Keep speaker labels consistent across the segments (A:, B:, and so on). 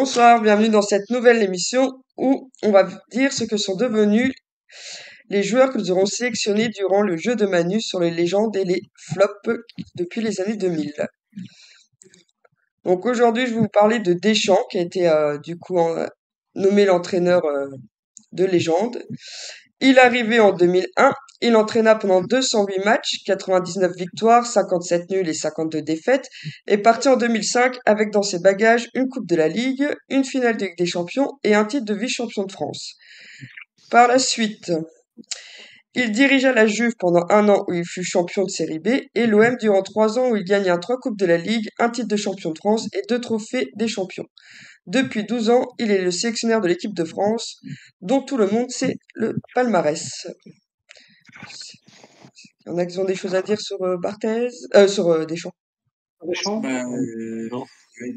A: Bonsoir, bienvenue dans cette nouvelle émission où on va dire ce que sont devenus les joueurs que nous aurons sélectionnés durant le jeu de Manu sur les légendes et les flops depuis les années 2000. Donc aujourd'hui, je vais vous parler de Deschamps qui a été nommé l'entraîneur de légende. Il est arrivé en 2001, il entraîna pendant 208 matchs, 99 victoires, 57 nuls et 52 défaites, et parti en 2005 avec dans ses bagages une Coupe de la Ligue, une finale de Ligue des Champions et un titre de vice-champion de France. Par la suite, il dirigea la Juve pendant un an où il fut champion de Série B et l'OM durant 3 ans où il gagna 3 Coupes de la Ligue, un titre de champion de France et 2 trophées des champions. Depuis 12 ans, il est le sélectionneur de l'équipe de France, dont tout le monde sait le palmarès. Il y en a qui ont des choses à dire sur sur Deschamps.
B: Deschamps?
C: Bah,
B: Non.
C: ouais,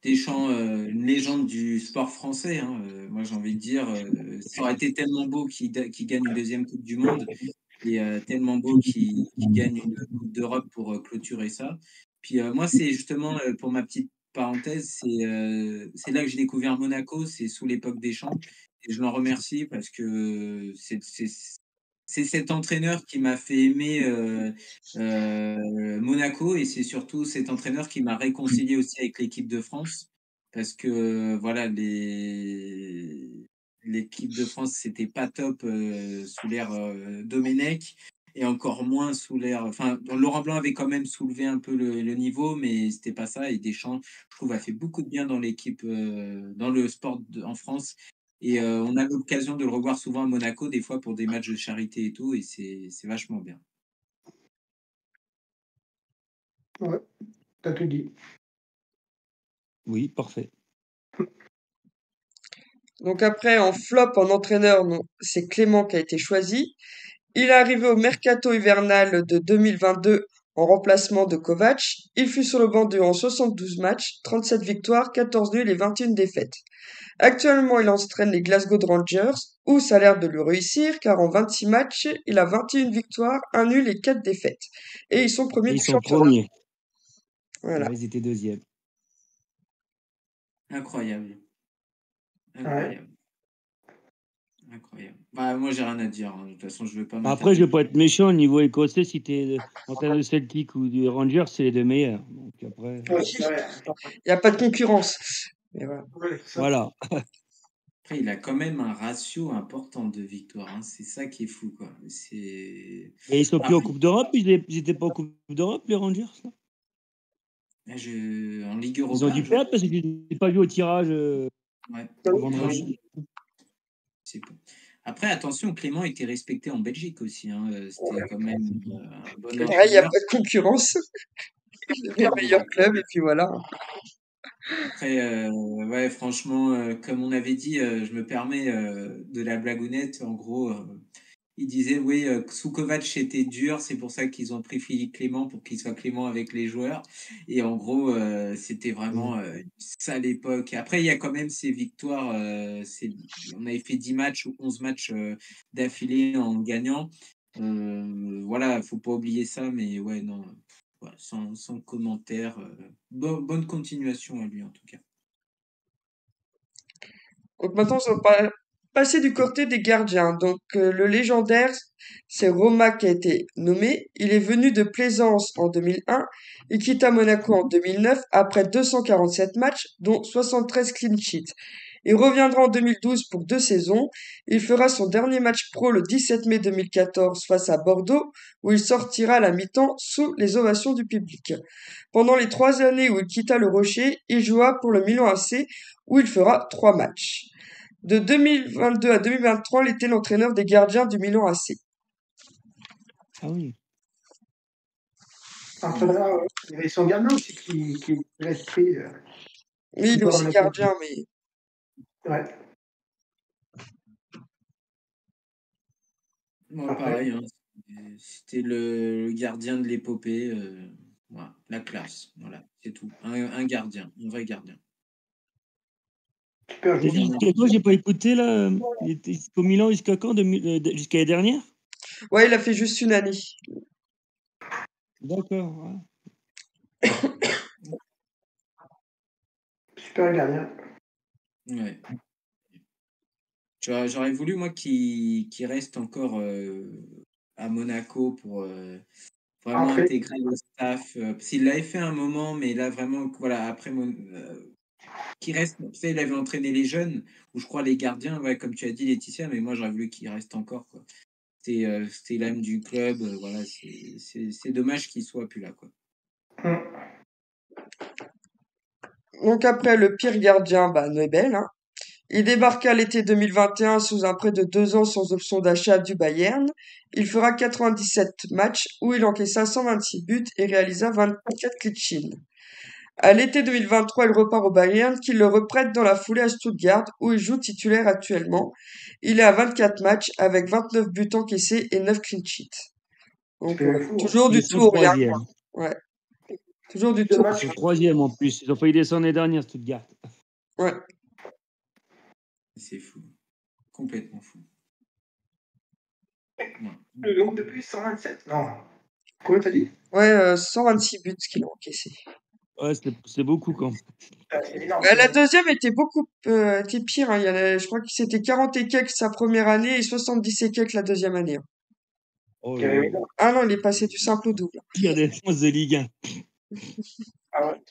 C: Deschamps, une légende du sport français, hein. Moi, j'ai envie de dire, ça aurait été tellement beau qu'il gagne une deuxième Coupe du Monde et tellement beau qu'il gagne une Coupe d'Europe pour clôturer ça. Puis moi, c'est justement, pour ma petite parenthèse, c'est là que j'ai découvert Monaco, c'est sous l'époque Deschamps. Et je l'en remercie parce que c'est cet entraîneur qui m'a fait aimer Monaco et c'est surtout cet entraîneur qui m'a réconcilié aussi avec l'équipe de France parce que voilà, l'équipe de France, c'était pas top sous l'ère Domenech et encore moins sous l'ère. Enfin, Laurent Blanc avait quand même soulevé un peu le niveau, mais c'était pas ça. Et Deschamps, je trouve, a fait beaucoup de bien dans l'équipe, dans le sport en France. Et on a l'occasion de le revoir souvent à Monaco, des fois pour des matchs de charité et tout, et c'est vachement bien.
B: Ouais, t'as tout dit.
D: Oui, parfait.
A: Donc après, en flop, en entraîneur, c'est Clément qui a été choisi. Il est arrivé au mercato hivernal de 2022 en remplacement de Kovac. Il fut sur le banc durant 72 matchs, 37 victoires, 14 nuls et 21 défaites. Actuellement, il entraîne les Glasgow Rangers, où ça a l'air de lui réussir, car en 26 matchs, il a 21 victoires, 1 nul et 4 défaites. Et ils sont premiers
D: Et
A: du
D: ils sont
A: championnat.
D: premiers.
A: Voilà.
D: Ils étaient deuxièmes.
C: Incroyable.
B: Ouais.
C: Incroyable. Incroyable. Bah, moi, j'ai rien à dire, hein. De toute façon, je vais pas
D: Après, je
C: m'attarder.
D: vais pas être méchant au niveau écossais. Si t'es entraîneur de Celtic ou du Rangers, c'est les deux meilleurs. Donc après,
B: Ouais, c'est vrai.
A: Il n'y a pas de concurrence. Mais voilà.
B: Ouais, c'est ça.
D: voilà.
C: Après, il a quand même un ratio important de victoires, hein. C'est ça qui est fou, quoi.
D: Et ils sont plus
C: Ah,
D: en Coupe d'Europe. Ils étaient pas en Coupe d'Europe, les Rangers. Là.
C: en Ligue
D: Ils ont
C: Europa,
D: dû perdre parce qu'ils n'ont pas vu au tirage
C: ouais.
D: vendredi.
C: C'est pas- Après, attention, Clément était respecté en Belgique aussi, hein. C'était quand même un bon
A: Pareil, il n'y a
C: entraîneur.
A: pas de concurrence. Le meilleur club, et puis voilà.
C: Après, ouais, franchement, comme on avait dit, je me permets de la blagounette. En gros, il disait, oui, sous Kovac, c'était dur, c'est pour ça qu'ils ont pris Philippe Clément pour qu'il soit Clément avec les joueurs. Et en gros, c'était vraiment une sale époque. Après, il y a quand même ces victoires. On avait fait 10 matchs ou 11 matchs d'affilée en gagnant. Voilà, faut pas oublier ça, mais ouais, non, ouais, sans commentaire. Bonne continuation à lui, en tout cas.
A: Donc maintenant, on va passer du côté des gardiens. Donc le légendaire, c'est Roma qui a été nommé. Il est venu de Plaisance en 2001. Il quitta Monaco en 2009 après 247 matchs, dont 73 clean sheets. Il reviendra en 2012 pour 2 saisons. Il fera son dernier match pro le 17 mai 2014 face à Bordeaux, où il sortira à la mi-temps sous les ovations du public. Pendant les 3 années où il quitta le Rocher, il joua pour le Milan AC, où il fera 3 matchs. De 2022 à 2023, il était l'entraîneur des gardiens du Milan AC.
D: Ah oui.
B: Entraîneur, ouais. Il y avait son gamin aussi qui est resté
A: Oui, il est
B: dans
A: aussi
B: la
A: gardien, mais
B: Ouais.
C: Moi,
B: Après,
C: pareil, hein. C'était le gardien de l'épopée. Voilà, la classe. Voilà, c'est tout. Un gardien, un vrai gardien.
B: super
D: T'as dit
B: joueur.
D: jusqu'à quoi? J'ai pas écouté là. Il était jusqu'au Milan jusqu'à quand? Jusqu'à l'année dernière?
A: ouais, il a fait juste une année.
D: D'accord. Ouais.
B: Super gardien.
C: Ouais. J'aurais voulu, moi, qu'il reste encore à Monaco pour vraiment
B: Après,
C: intégrer le staff. Parce qu'il l'avait fait un moment, mais là, vraiment, voilà, après, qu'il reste. Tu sais, il avait entraîné les jeunes, ou je crois les gardiens, ouais, comme tu as dit, Laetitia, mais moi, j'aurais voulu qu'il reste encore, quoi. C'était l'âme du club, voilà, c'est dommage qu'il soit plus là, quoi.
A: Donc après le pire gardien, bah, Nobel, hein. Il débarqua l'été 2021 sous un prêt de 2 ans sans option d'achat du Bayern. Il fera 97 matchs où il encaissa 126 buts et réalisa 24 clean. À l'été 2023, il repart au Bayern qui le reprête dans la foulée à Stuttgart où il joue titulaire actuellement. Il est à 24 matchs avec 29 buts encaissés et 9 clean sheets. Donc
B: c'est fou.
A: toujours
D: Ils
A: du
D: sont
A: tout au rien.
D: troisième.
A: Ouais, toujours du
B: Deux
A: tout.
D: Ils
B: matchs.
D: sont troisième en plus. Ils ont failli descendre les dernières, Stuttgart.
A: Ouais,
C: C'est fou. Complètement fou. Ouais.
B: Le nombre de buts, 127. Non. Combien t'as dit?
A: ouais, 126 buts qu'il a encaissés.
D: Ouais, c'est beaucoup quand même.
B: C'est énorme.
A: La deuxième était était pire, hein. Je crois que c'était 40 et quelques sa première année et 70 et quelques la deuxième année, hein.
D: Oh là là.
A: Ah non, il est passé du simple au double.
D: Pire défense de Ligue 1.
B: Ah ouais.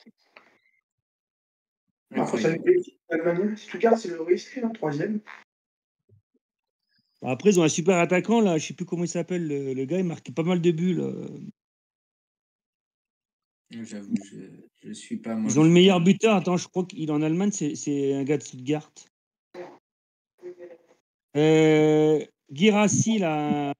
B: Après, ça
C: Incroyable.
B: l'Allemagne. Stuttgart, c'est le risque, hein, troisième.
D: Après, ils ont un super attaquant, là. Je sais plus comment il s'appelle. Le gars, il marque pas mal de buts, là.
C: J'avoue, je suis pas, moi,
D: Ils
C: je
D: ont le
C: suis pas.
D: meilleur buteur. Attends, je crois qu'il est en Allemagne. C'est un gars de Stuttgart. Guirassy, là.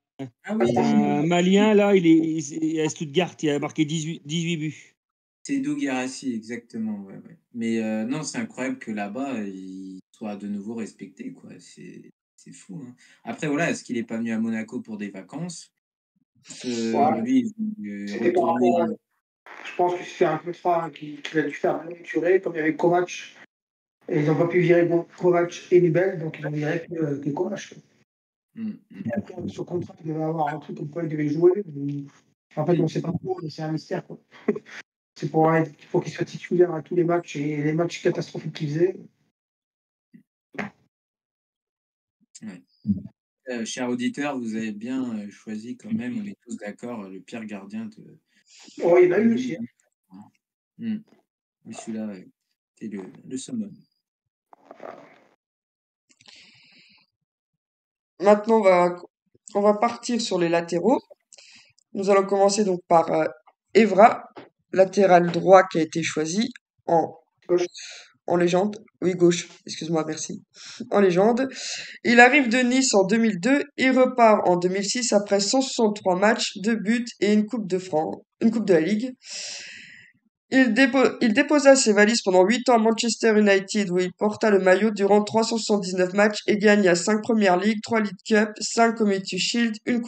C: Ah oui,
D: Un Malien, là. Il est à Stuttgart. Il a marqué 18 buts.
C: c'est Doug Guirassy, exactement. Ouais, ouais. Mais non, c'est incroyable que là-bas, il soit de nouveau respecté, quoi. C'est fou, hein. Après, voilà, est-ce qu'il n'est pas venu à Monaco pour des vacances?
B: Ouais.
C: Lui, il est
B: C'était par
C: retourné.
B: rapport à. Je pense que c'est un contrat qu'il a dû faire longue durée, comme il y avait Kovac. Et ils n'ont pas pu virer Kovac et Nibel, donc ils ont viré que Kovac. Et après, sur contrat, il devait avoir un truc comme quoi il devait jouer. Mais en fait, on ne sait pas trop, mais c'est un mystère, quoi. C'est pour qu'il soit titulaire à tous les matchs et les matchs catastrophiques qu'il faisait.
C: Ouais. Cher auditeur, vous avez bien choisi quand même, on est tous d'accord, le pire gardien de.
B: Oh, il y en a eu aussi.
C: Mm. Mais celui-là, c'est le summum.
A: Maintenant, on va partir sur les latéraux. Nous allons commencer donc par Evra, latéral droit qui a été choisi en,
B: Gauche.
A: en légende. Oui, gauche, excuse-moi, merci. En légende. Il arrive de Nice en 2002 et repart en 2006 après 163 matchs, 2 buts et une Coupe de France, une Coupe de la Ligue. Il déposa ses valises pendant 8 ans à Manchester United où il porta le maillot durant 379 matchs et gagna 5 Première League, 3 League Cup, 5 Community Shield, une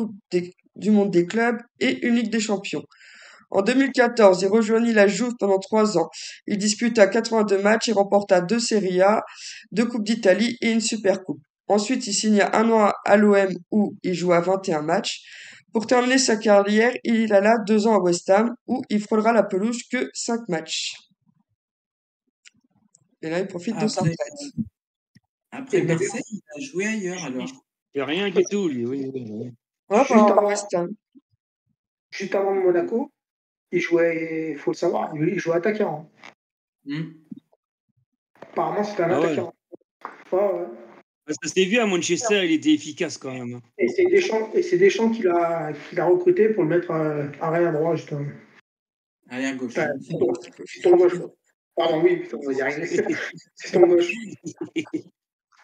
A: du Monde des clubs et une Ligue des Champions. En 2014, il rejoignit la Juve pendant 3 ans. Il disputa 82 matchs et remporta 2 Serie A, 2 Coupes d'Italie et une Supercoupe. Ensuite, il signa un an à l'OM où il joua 21 matchs. Pour terminer sa carrière, il alla 2 ans à West Ham où il frôlera la pelouse que 5 matchs. Et là, il profite de sa
C: Après,
A: retraite.
C: après Marseille, il a joué ailleurs alors.
D: C'est rien du tout, lui. Oui.
A: Ouais,
B: Juste
A: par
B: avant,
A: West Ham.
B: juste avant Monaco, il jouait, il faut le savoir, il jouait attaquant.
C: Hmm.
B: Apparemment, c'était un
D: Ah ouais.
B: attaquant. Ouais.
D: Ça s'est vu à Manchester, il était efficace quand même.
B: Et c'est Deschamps qui l'a recruté pour le mettre arrière droit, justement.
C: Arrière gauche.
B: Enfin, c'est ton gauche, quoi. Pardon, oui, putain, on va y arriver. C'est ton gauche.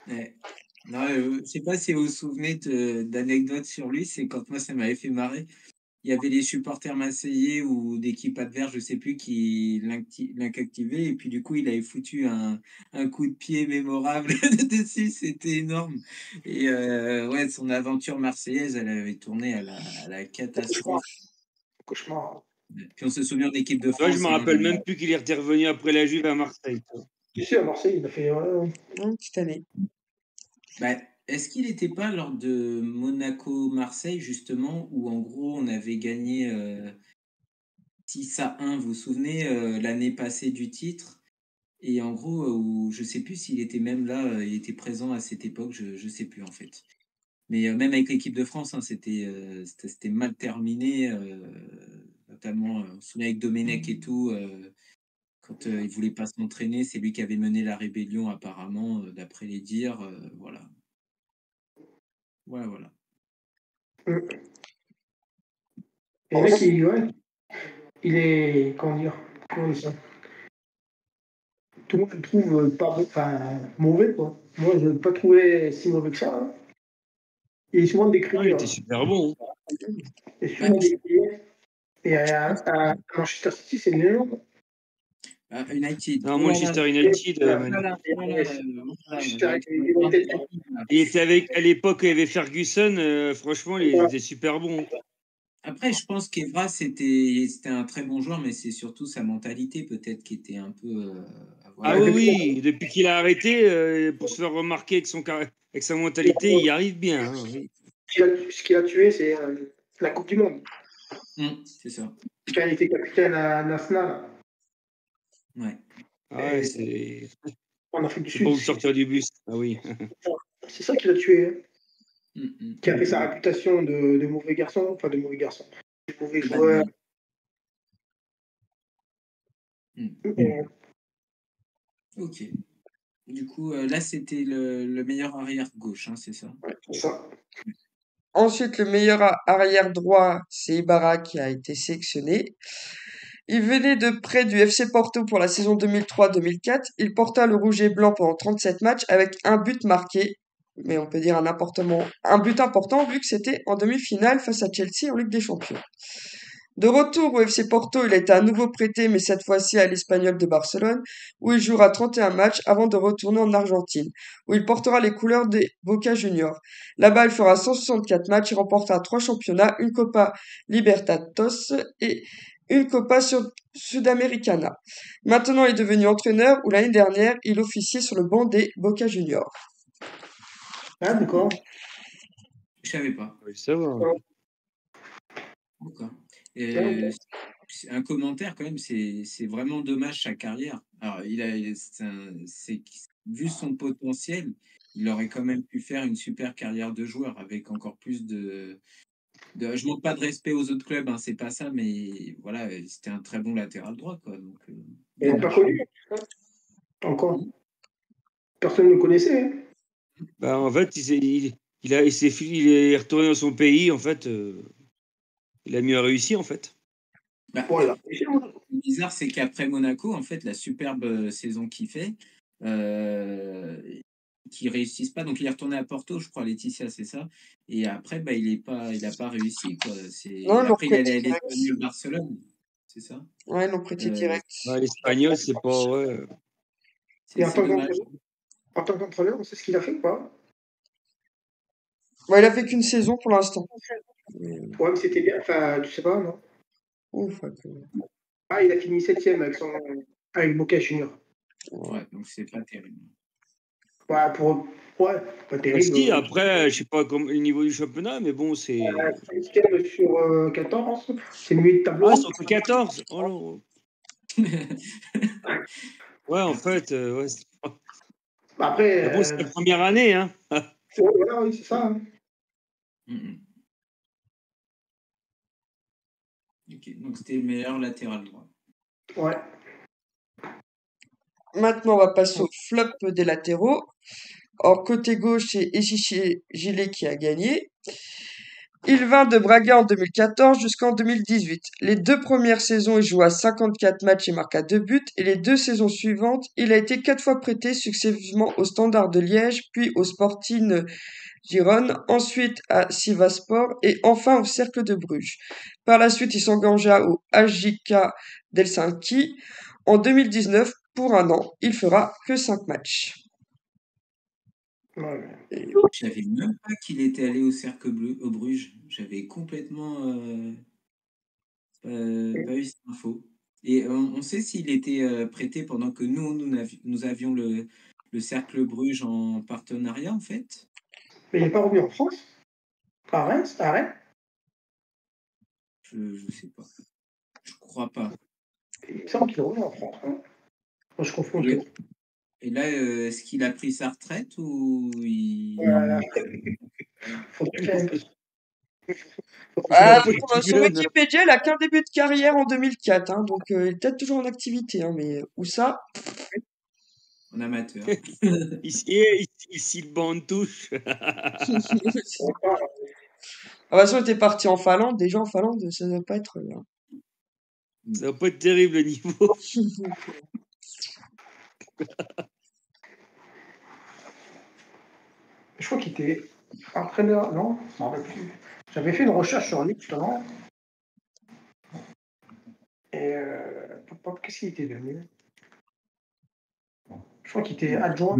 C: Ouais. Non, je sais pas si vous vous souvenez d'anecdotes sur lui, c'est quand moi ça m'avait fait marrer. Il y avait les supporters marseillais ou d'équipes adverses, je sais plus, qui l'incactivaient. Et puis du coup, il avait foutu un coup de pied mémorable dessus. C'était énorme. Et ouais, son aventure marseillaise, elle avait tourné à la catastrophe.
B: Cauchemar.
C: Puis on se souvient de l'équipe de
D: Moi, je
C: France.
D: me rappelle même plus qu'il est revenu après la Juve à Marseille.
B: Tu sais, à Marseille, il a fait.
A: Petite année.
C: Bah, est-ce qu'il n'était pas lors de Monaco-Marseille, justement, où en gros on avait gagné 6-1, vous vous souvenez, l'année passée du titre? Et en gros, je sais plus s'il était même là, il était présent à cette époque, je sais plus en fait. Mais même avec l'équipe de France, hein, c'était mal terminé, notamment, on se souvient avec Domenech et tout, quand il voulait pas s'entraîner, c'est lui qui avait mené la rébellion apparemment, d'après les dires, voilà. Voilà.
B: Et le mec, il est, comment dire, comment dire ça? Tout le monde le trouve pas bon, enfin, mauvais, quoi. Moi, je ne l'ai pas trouvé si mauvais que ça. Hein. Il est souvent décrié.
D: Il était super bon.
B: Il est souvent décrié. Et à Manchester City, c'est une légende.
C: United.
D: Non, Manchester United. Il était avec, à l'époque, il y avait Ferguson. Franchement, il était super bon.
C: Après, je pense qu'Evra, c'était un très bon joueur, mais c'est surtout sa mentalité peut-être qui était un peu.
D: Ah oui, depuis qu'il a arrêté, pour se faire remarquer avec sa mentalité, il y arrive bien. Hein, oui.
B: Ce qu'il a tué, c'est la Coupe du Monde.
C: C'est ça.
B: Quand il était capitaine à National.
C: Ouais.
D: Ah, c'est.
B: En Afrique du
D: Sud.
B: Sud.
D: Pas où sortir du bus. Ah oui.
B: C'est ça qui l'a tué. Qui a fait sa réputation de mauvais garçon, enfin de mauvais garçon, de mauvais joueur.
C: Ok. Du coup, là, c'était le meilleur arrière gauche, hein, c'est ça?
B: Ouais, c'est ça.
A: Ensuite, le meilleur arrière droit, c'est Ibarra qui a été sélectionné. Il venait de près du FC Porto pour la saison 2003-2004. Il porta le rouge et blanc pendant 37 matchs avec un but marqué, mais on peut dire un but important vu que c'était en demi-finale face à Chelsea en Ligue des Champions. De retour au FC Porto, il a été à nouveau prêté, mais cette fois-ci à l'Espagnol de Barcelone, où il jouera 31 matchs avant de retourner en Argentine, où il portera les couleurs des Boca Juniors. Là-bas, il fera 164 matchs, il remportera 3 championnats, une Copa Libertadores et une Copa Sudamericana. Maintenant, il est devenu entraîneur, où l'année dernière, il officiait sur le banc des Boca Juniors.
B: Ah, d'accord.
C: Je savais pas.
D: Oui, ça va.
C: D'accord. Un commentaire quand même, c'est vraiment dommage sa carrière. Alors, vu son potentiel, il aurait quand même pu faire une super carrière de joueur avec encore plus je manque pas de respect aux autres clubs, hein, c'est pas ça, mais voilà, c'était un très bon latéral droit, quoi. Donc,
B: il n'est pas connu. Encore. Personne ne le connaissait. Hein.
D: Bah, en fait, il est retourné dans son pays, en fait. Il a mieux réussi, en fait.
B: Voilà.
C: Le bizarre, c'est qu'après Monaco, en fait, la superbe saison qu'il fait, qui réussissent pas. Donc il est retourné à Porto, je crois, Laetitia, c'est ça. Et après, il a pas réussi, quoi.
A: Non,
C: Après, il est allé à l'Espagnol Barcelone, c'est ça?
A: Ouais, ils l'ont prêté direct.
D: Ouais, l'Espagnol, c'est pas. Ouais.
B: Et en tant qu'entraîneur, on sait ce qu'il a fait ou pas?
A: Ouais, il a fait qu'une saison pour l'instant.
B: Ouais, mais c'était bien. Enfin, tu sais pas, non?
A: Ouf,
B: Ah, il a fini 7e avec Boca Junior.
C: Ouais, donc c'est pas terrible.
B: Ouais, pas terrible.
D: Si, après, je sais pas le niveau du championnat, mais bon, c'est.
B: 7e sur 14, c'est le milieu de tableau.
D: Ah, sur 14. Oh là. Ouais, en fait, ouais.
B: Après.
D: Bon, c'est la première année, hein.
B: Voilà, oui, c'est ça. Hein.
C: Okay, donc c'était le meilleur latéral droit.
B: Ouais.
A: Maintenant, on va passer au flop des latéraux. Or, côté gauche, c'est Echiche Gilet qui a gagné. Il vint de Braga en 2014 jusqu'en 2018. Les 2 premières saisons, il joua 54 matchs et marqua 2 buts. Et les 2 saisons suivantes, il a été 4 fois prêté successivement au Standard de Liège, puis au Sporting Gijón, ensuite à Sivasspor et enfin au Cercle de Bruges. Par la suite, il s'engagea au HJK d'Helsinki. En 2019, pour un an, il fera que 5 matchs.
B: Ouais.
C: Je savais même pas qu'il était allé au Cercle Bleu, au Bruges. J'avais complètement pas eu cette info. Et on sait s'il était prêté pendant que nous avions le Cercle Bruges en partenariat, en fait.
B: Mais il n'est pas revenu en France? Arrête.
C: Je sais pas. Je crois pas.
B: Il me semble qu'il est revenu en France. Hein. Moi, je confonds
C: Et,
B: tout.
C: et là, est-ce qu'il a pris sa retraite ou il...
B: Faudrait faire-
A: Ah,
D: Faut être
A: sur
D: jeune.
A: Wikipédia, il a qu'un début de carrière en 2004, hein, donc il est peut-être toujours en activité, hein, mais où ça?
C: en amateur?
D: Ici, le banc de touche.
A: Ah, de toute façon, il était parti en Finlande. Déjà, en Finlande, ça ne doit pas être là.
D: Ça va pas être terrible le niveau.
B: Je crois qu'il était entraîneur, non? Je m'en rappelle plus. J'avais fait une recherche sur lui, justement. Et qu'est-ce qu'il était devenu? Je crois qu'il était adjoint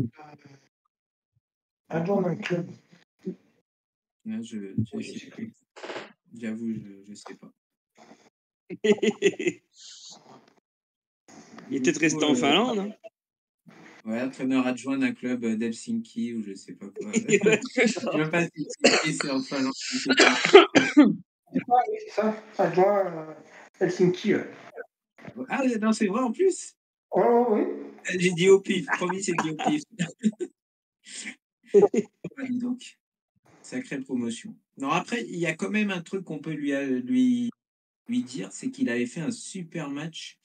B: d'un club.
C: Là, je sais plus. J'avoue, je sais pas.
D: Il est peut-être resté en Finlande. Hein.
C: Ouais, entraîneur adjoint d'un club d'Helsinki ou je sais pas quoi. Je sais même pas si c'est en Finlande.
B: C'est ça, adjoint Helsinki.
C: Ah non, c'est vrai en plus.
B: Oh, oui.
C: J'ai dit au pif, promis, c'est dit au pif. Donc, sacrée promotion. Non, après, il y a quand même un truc qu'on peut lui dire, c'est qu'il avait fait un super match.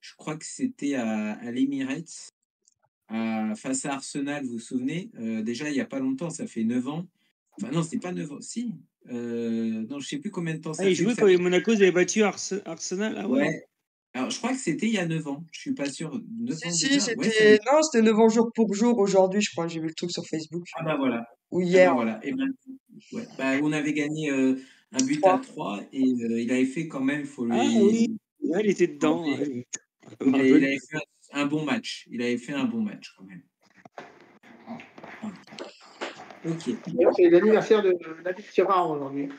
C: Je crois que c'était à l'Emirates, face à Arsenal, vous vous souvenez? Déjà, il n'y a pas longtemps, ça fait 9 ans. Enfin, non, c'est pas 9 ans, si. Non, je sais plus combien de temps ça
D: Il
C: fait.
D: jouait quand Monaco avait battu Arsenal. Ah ouais.
C: Ouais. Alors, je crois que c'était il y a 9 ans. Je suis pas sûr. 9 ans
A: Si,
C: déjà? Ouais, ça y est.
A: non, c'était 9 ans jour pour jour aujourd'hui, je crois. J'ai vu le truc sur Facebook.
C: Ah bah voilà.
A: Ou
C: Ah
A: hier.
C: bah voilà. Et ben, ouais. Bah, on avait gagné un but à 3 et il avait fait quand même, faut
D: Ah
C: lui.
D: oui. Ouais, il était dedans.
C: enlever-
D: Je me
C: Il
D: rappelle.
C: avait fait un bon match. Il avait fait un bon match quand même. Ok.
B: C'est l'anniversaire de David Tirard aujourd'hui.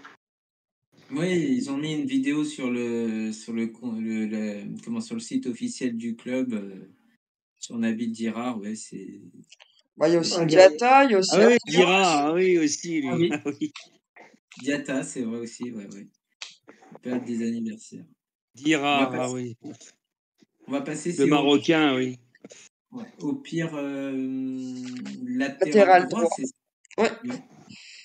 C: Oui, ils ont mis une vidéo sur sur le site officiel du club sur Nabil Dirard. Ouais, c'est.
A: Bah, il y a aussi
B: Un gars.
A: Diatta, il y a aussi
D: Ah oui,
A: Arthur.
D: Dira, oui, aussi, lui.
C: Ah oui.
D: Ah oui.
C: Diatta, c'est vrai aussi. Ouais, ouais. Période des anniversaires.
D: Dira, ah oui.
C: On va passer
D: Le Marocain, oui.
C: au pire latéral
A: Latéral
C: droit,
A: droit.
C: c'est ça.
A: Ouais.
C: Ouais.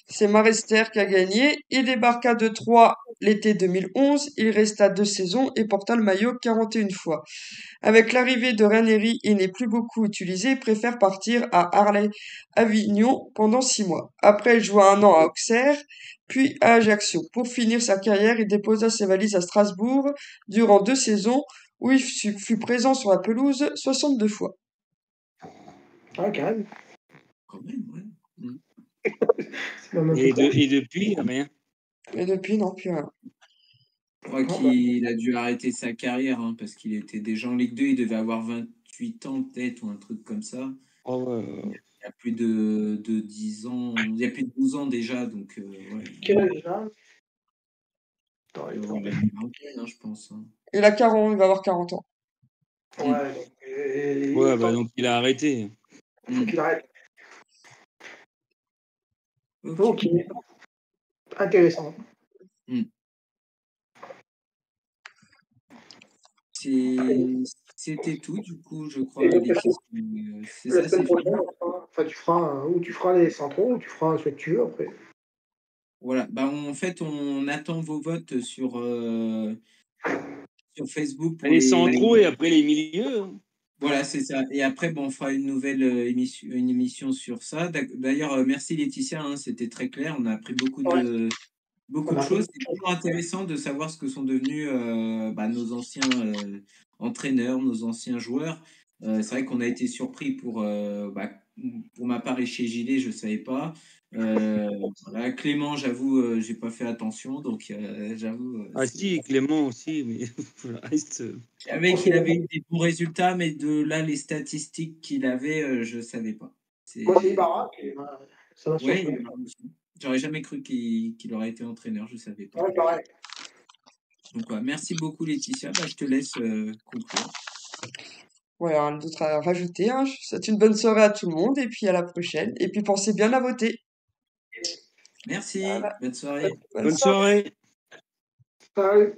A: C'est Marester qui a gagné. Il débarqua de Troyes l'été 2011. Il resta 2 saisons et porta le maillot 41 fois. Avec l'arrivée de Ranieri, il n'est plus beaucoup utilisé et préfère partir à Arles-Avignon pendant 6 mois. Après, il joua 1 an à Auxerre, puis à Ajaccio. Pour finir sa carrière, il déposa ses valises à Strasbourg durant 2 saisons où il fut présent sur la pelouse 62 fois.
B: Ah, carrément.
C: Quand même, ouais.
B: C'est même un peu
D: Et
B: trop.
D: depuis, rien.
A: Et depuis, non, plus rien.
C: Je crois qu'il a dû arrêter sa carrière hein, parce qu'il était déjà en Ligue 2. Il devait avoir 28 ans peut-être ou un truc comme ça.
D: Oh,
C: Il y a plus de 10 ans. Il y a plus de 12 ans déjà. Donc, ouais.
B: Quel âge il a?
C: Il doit avoir la vingtaine, hein, je pense. Hein.
A: Il a 40, il va avoir 40 ans.
B: Ouais,
D: Ouais, bah donc il a arrêté.
B: Il faut qu'il arrête.
C: Ok.
B: Intéressant.
C: C'était tout, du coup, je crois.
B: Et
C: Les
B: donc,
C: questions. C'est
B: la
C: ça,
B: semaine
C: c'est fini.
B: prochaine, enfin, tu feras les centraux, ou tu feras ce que tu veux après.
C: Voilà. Bah, en fait, on attend vos votes sur Facebook pour
D: Les centraux et après les milieux.
C: Voilà, c'est ça. Et après, bon, on fera une nouvelle émission sur ça. D'ailleurs, merci Laetitia, hein, c'était très clair. On a appris beaucoup de choses. C'est toujours intéressant de savoir ce que sont devenus nos anciens entraîneurs, nos anciens joueurs. C'est vrai qu'on a été surpris pour ma part et chez Gilet, je ne savais pas. Voilà, Clément, j'avoue, j'ai pas fait attention, donc j'avoue.
D: Ah si, Clément aussi, mais pour le reste.
C: Je savais qu'il avait eu des bons résultats, mais de là, les statistiques qu'il avait, je ne savais pas.
B: Moi, c'est Ibarra, ça m'a surpris.
C: Ouais, j'aurais jamais cru qu'il aurait été entraîneur, je ne savais pas.
B: Ouais, pareil.
C: Donc, merci beaucoup, Laetitia. Je te laisse conclure.
A: Voilà, rien d'autre à rajouter. Hein. Je vous souhaite une bonne soirée à tout le monde et puis à la prochaine. Et puis pensez bien à voter.
C: Merci,
A: Voilà.
C: bonne soirée.
D: Bonne soirée.
B: Salut.